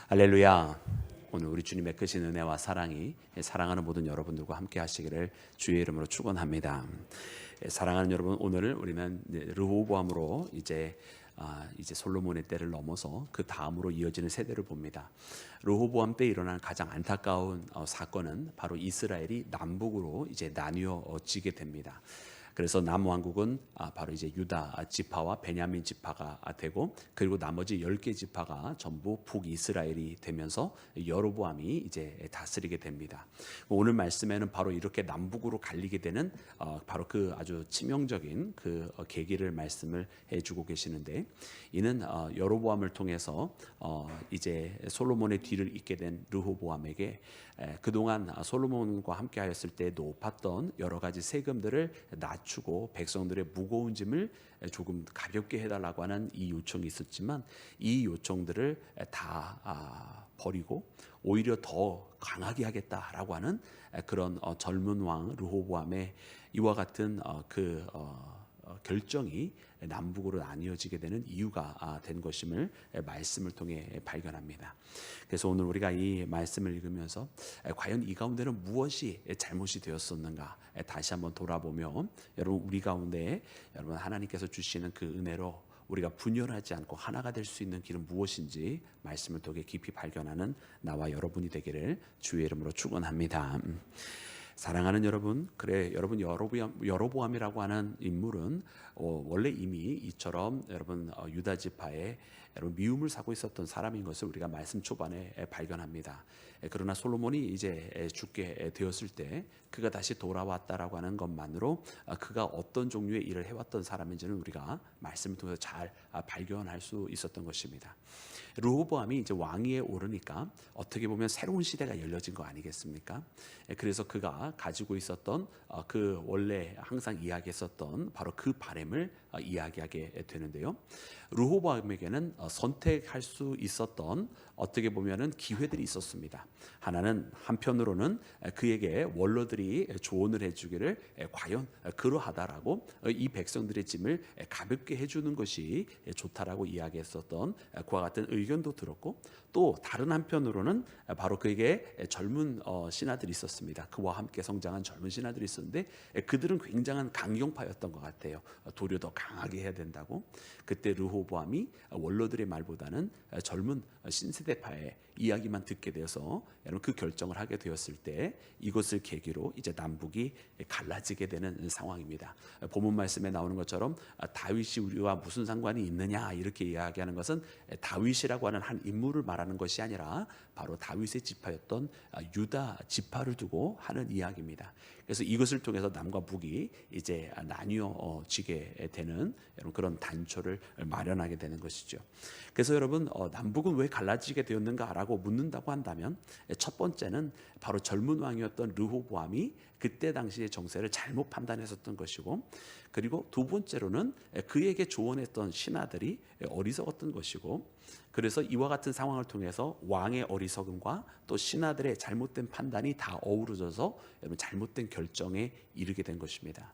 할렐루야. 오늘 우리 주님의 크신 은혜와 사랑이 사랑하는 모든 여러분들과 함께 하시기를 주의 이름으로 축원합니다. 사랑하는 여러분, 오늘 우리는 르호보암으로 이제 솔로몬의 때를 넘어서 그 다음으로 이어지는 세대를 봅니다. 르호보암 때 일어난 가장 안타까운 사건은 바로 이스라엘이 남북으로 이제 나뉘어지게 됩니다. 그래서 남왕국은 바로 이제 유다 지파와 베냐민 지파가 되고, 그리고 나머지 10개 지파가 전부 북이스라엘이 되면서 여로보암이 이제 다스리게 됩니다. 오늘 말씀에는 바로 이렇게 남북으로 갈리게 되는 바로 그 아주 치명적인 그 계기를 말씀을 해주고 계시는데, 이는 여로보암을 통해서 이제 솔로몬의 뒤를 잇게 된 르호보암에게 그동안 솔로몬과 함께 하였을 때 높았던 여러 가지 세금들을 낮추고 백성들의 무거운 짐을 조금 가볍게 해달라고 하는 이 요청이 있었지만, 이 요청들을 다 버리고 오히려 더 강하게 하겠다라고 하는 그런 젊은 왕 르호보암의 이와 같은 결정이 남북으로 나뉘어지게 되는 이유가 된 것임을 말씀을 통해 발견합니다. 그래서 오늘 우리가 이 말씀을 읽으면서 과연 이 가운데는 무엇이 잘못이 되었었는가 다시 한번 돌아보며, 여러분 우리 가운데 여러분 하나님께서 주시는 그 은혜로 우리가 분열하지 않고 하나가 될 수 있는 길은 무엇인지 말씀을 통해 깊이 발견하는 나와 여러분이 되기를 주의 이름으로 축원합니다. 사랑하는 여러분, 여러분 여로보암이라고 하는 인물은 원래 이미 이처럼 여러분 유다 지파에 여러분 미움을 사고 있었던 사람인 것을 우리가 말씀 초반에 발견합니다. 그러나 솔로몬이 이제 죽게 되었을 때 그가 다시 돌아왔다라고 하는 것만으로 그가 어떤 종류의 일을 해왔던 사람인지는 우리가 말씀을 통해서 잘 발견할 수 있었던 것입니다. 르호보암이 이제 왕위에 오르니까 어떻게 보면 새로운 시대가 열려진 거 아니겠습니까? 그래서 그가 가지고 있었던 그 원래 항상 이야기했었던 바로 그 바램을 이야기하게 되는데요. 르호보암에게는 선택할 수 있었던 어떻게 보면은 기회들이 있었습니다. 하나는 한편으로는 그에게 원로들이 조언을 해주기를 과연 그러하다라고 이 백성들의 짐을 가볍게 해주는 것이 좋다라고 이야기했었던 그와 같은 의견도 들었고, 또 다른 한편으로는 바로 그에게 젊은 신하들이 있었습니다. 그와 함께 성장한 젊은 신하들이 있었는데 그들은 굉장한 강경파였던 것 같아요. 도리어 더 강하게 해야 된다고. 그때 르호보암이 원로들의 말보다는 젊은 신세대파의 이야기만 듣게 되어서 여러분 그 결정을 하게 되었을 때 이것을 계기로 이제 남북이 갈라지게 되는 상황입니다. 본문 말씀에 나오는 것처럼 다윗이 우리와 무슨 상관이 있느냐 이렇게 이야기하는 것은 다윗이라고 하는 한 인물을 말하는 것이 아니라 바로 다윗의 지파였던 유다 지파를 두고 하는 이야기입니다. 그래서 이것을 통해서 남과 북이 이제 나뉘어지게 되는 여러분 그런 단초를 마련하게 되는 것이죠. 그래서 여러분 남북은 왜 갈라지게 되었는가라고 묻는다고 한다면, 첫 번째는 바로 젊은 왕이었던 르호보암이 그때 당시의 정세를 잘못 판단했었던 것이고, 그리고 두 번째로는 그에게 조언했던 신하들이 어리석었던 것이고, 그래서 이와 같은 상황을 통해서 왕의 어리석음과 또 신하들의 잘못된 판단이 다 어우러져서 여러분 잘못된 결정에 이르게 된 것입니다.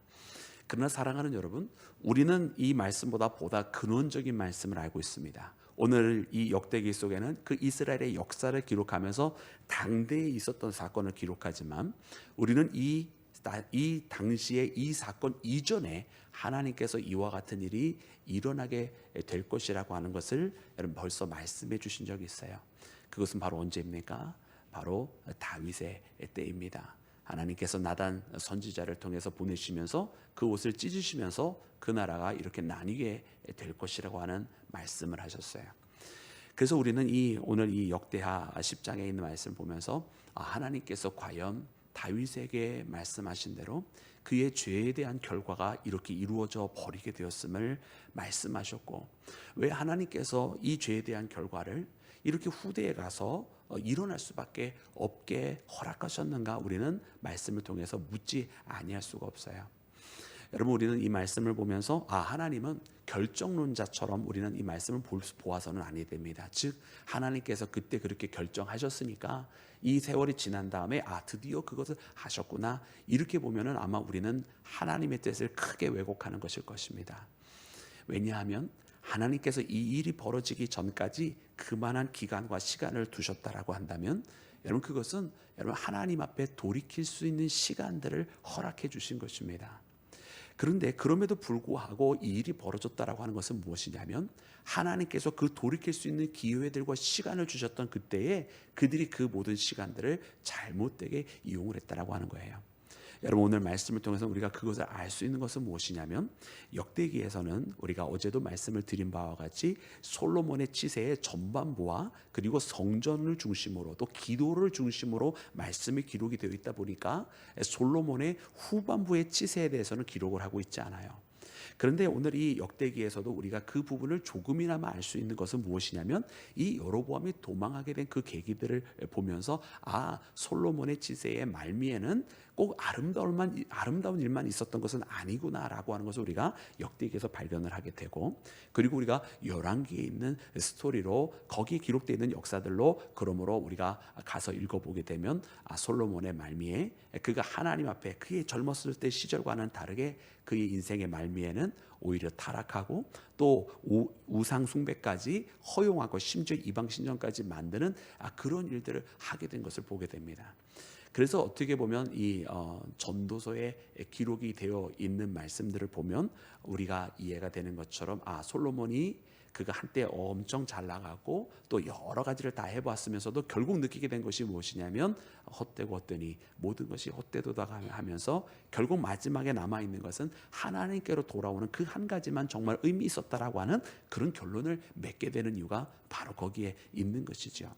그러나 사랑하는 여러분, 우리는 이 말씀보다 보다 근원적인 말씀을 알고 있습니다. 오늘 이 역대기 속에는 그 이스라엘의 역사를 기록하면서 당대에 있었던 사건을 기록하지만, 우리는 이 당시에 이 사건 이전에 하나님께서 이와 같은 일이 일어나게 될 것이라고 하는 것을 여러분 벌써 말씀해 주신 적이 있어요. 그것은 바로 언제입니까? 바로 다윗의 때입니다. 하나님께서 나단 선지자를 통해서 보내시면서 그 옷을 찢으시면서 그 나라가 이렇게 나뉘게 될 것이라고 하는 말씀을 하셨어요. 그래서 우리는 오늘 이 역대하 10장에 있는 말씀을 보면서 하나님께서 과연 다윗에게 말씀하신 대로 그의 죄에 대한 결과가 이렇게 이루어져 버리게 되었음을 말씀하셨고, 왜 하나님께서 이 죄에 대한 결과를 이렇게 후대에 가서 일어날 수밖에 없게 허락하셨는가, 우리는 말씀을 통해서 묻지 아니할 수가 없어요. 여러분 우리는 이 말씀을 보면서 하나님은 결정론자처럼 우리는 이 말씀을 보아서는 아니 됩니다. 즉 하나님께서 그때 그렇게 결정하셨으니까 이 세월이 지난 다음에 드디어 그것을 하셨구나, 이렇게 보면은 아마 우리는 하나님의 뜻을 크게 왜곡하는 것일 것입니다. 왜냐하면 하나님께서 이 일이 벌어지기 전까지 그만한 기간과 시간을 두셨다라고 한다면 여러분 그것은 여러분 하나님 앞에 돌이킬 수 있는 시간들을 허락해 주신 것입니다. 그런데 그럼에도 불구하고 이 일이 벌어졌다라고 하는 것은 무엇이냐면 하나님께서 그 돌이킬 수 있는 기회들과 시간을 주셨던 그때에 그들이 그 모든 시간들을 잘못되게 이용을 했다라고 하는 거예요. 여러분 오늘 말씀을 통해서 우리가 그것을 알 수 있는 것은 무엇이냐면 역대기에서는 우리가 어제도 말씀을 드린 바와 같이 솔로몬의 치세의 전반부와 그리고 성전을 중심으로 또 기도를 중심으로 말씀이 기록이 되어 있다 보니까 솔로몬의 후반부의 치세에 대해서는 기록을 하고 있지 않아요. 그런데 오늘 이 역대기에서도 우리가 그 부분을 조금이나마 알 수 있는 것은 무엇이냐면 이 여로보암이 도망하게 된 그 계기들을 보면서 솔로몬의 치세의 말미에는 꼭 아름다운 일만 있었던 것은 아니구나라고 하는 것을 우리가 역대기에서 발견을 하게 되고, 그리고 우리가 열왕기에 있는 스토리로 거기에 기록되어 있는 역사들로 그러므로 우리가 가서 읽어보게 되면 솔로몬의 말미에 그가 하나님 앞에 그의 젊었을 때 시절과는 다르게 그의 인생의 말미에는 오히려 타락하고 또 우상 숭배까지 허용하고 심지어 이방 신전까지 만드는 그런 일들을 하게 된 것을 보게 됩니다. 그래서 어떻게 보면 이 전도서에 기록이 되어 있는 말씀들을 보면 우리가 이해가 되는 것처럼 솔로몬이 그가 한때 엄청 잘 나가고 또 여러 가지를 다 해봤으면서도 결국 느끼게 된 것이 무엇이냐면 헛되고 헛되니 모든 것이 헛되도다 하면서 결국 마지막에 남아있는 것은 하나님께로 돌아오는 그 한 가지만 정말 의미 있었다라고 하는 그런 결론을 맺게 되는 이유가 바로 거기에 있는 것이죠.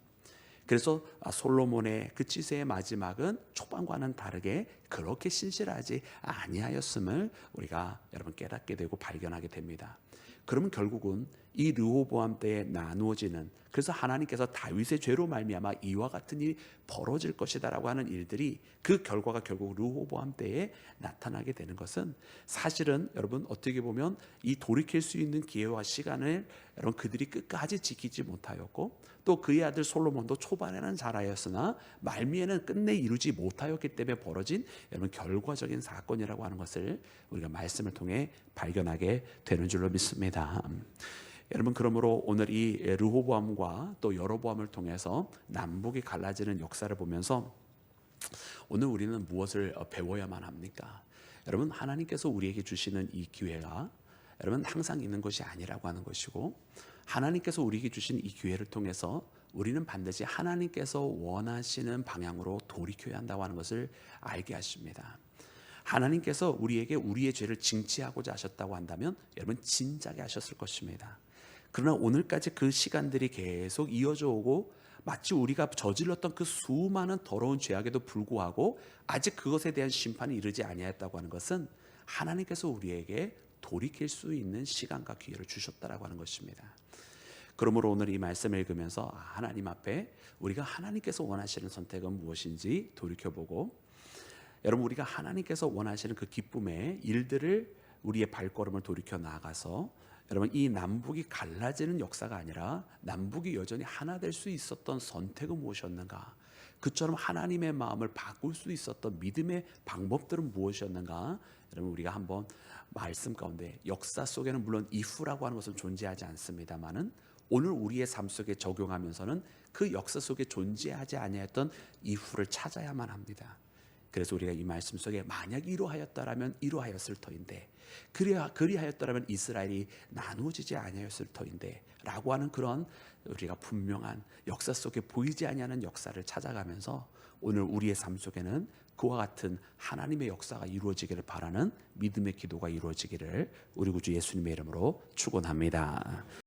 그래서 솔로몬의 그 치세의 마지막은 초반과는 다르게 그렇게 신실하지 아니하였음을 우리가 여러분 깨닫게 되고 발견하게 됩니다. 그러면 결국은 이 르호보암 때에 나누어지는, 그래서 하나님께서 다윗의 죄로 말미암아 이와 같은 일이 벌어질 것이다라고 하는 일들이 그 결과가 결국 르호보암 때에 나타나게 되는 것은 사실은 여러분 어떻게 보면 이 돌이킬 수 있는 기회와 시간을 여러분 그들이 끝까지 지키지 못하였고 또 그의 아들 솔로몬도 초반에는 잘하였으나 말미에는 끝내 이루지 못하였기 때문에 벌어진 여러분 결과적인 사건이라고 하는 것을 우리가 말씀을 통해 발견하게 되는 줄로 믿습니다. 여러분 그러므로 오늘 이 르호보암과 또 여로보암을 통해서 남북이 갈라지는 역사를 보면서 오늘 우리는 무엇을 배워야만 합니까? 여러분 하나님께서 우리에게 주시는 이 기회가 여러분 항상 있는 것이 아니라고 하는 것이고, 하나님께서 우리에게 주신 이 기회를 통해서 우리는 반드시 하나님께서 원하시는 방향으로 돌이켜야 한다고 하는 것을 알게 하십니다. 하나님께서 우리에게 우리의 죄를 징치하고자 하셨다고 한다면 여러분 진작에 하셨을 것입니다. 그러나 오늘까지 그 시간들이 계속 이어져 오고 마치 우리가 저질렀던 그 수많은 더러운 죄악에도 불구하고 아직 그것에 대한 심판이 이르지 아니하였다고 하는 것은 하나님께서 우리에게 돌이킬 수 있는 시간과 기회를 주셨다라고 하는 것입니다. 그러므로 오늘 이 말씀을 읽으면서 하나님 앞에 우리가 하나님께서 원하시는 선택은 무엇인지 돌이켜보고, 여러분 우리가 하나님께서 원하시는 그 기쁨의 일들을 우리의 발걸음을 돌이켜 나아가서 여러분 이 남북이 갈라지는 역사가 아니라 남북이 여전히 하나 될 수 있었던 선택은 무엇이었는가, 그처럼 하나님의 마음을 바꿀 수 있었던 믿음의 방법들은 무엇이었는가, 여러분 우리가 한번 말씀 가운데 역사 속에는 물론 이후라고 하는 것은 존재하지 않습니다만은 오늘 우리의 삶 속에 적용하면서는 그 역사 속에 존재하지 아니했던 이후를 찾아야만 합니다. 그래서 우리가 이 말씀 속에 만약 이러하였다라면 이러하였을 터인데 그리하였다라면 이스라엘이 나누어지지 아니하였을 터인데 라고 하는 그런 우리가 분명한 역사 속에 보이지 아니하는 역사를 찾아가면서 오늘 우리의 삶 속에는 그와 같은 하나님의 역사가 이루어지기를 바라는 믿음의 기도가 이루어지기를 우리 구주 예수님의 이름으로 축원합니다.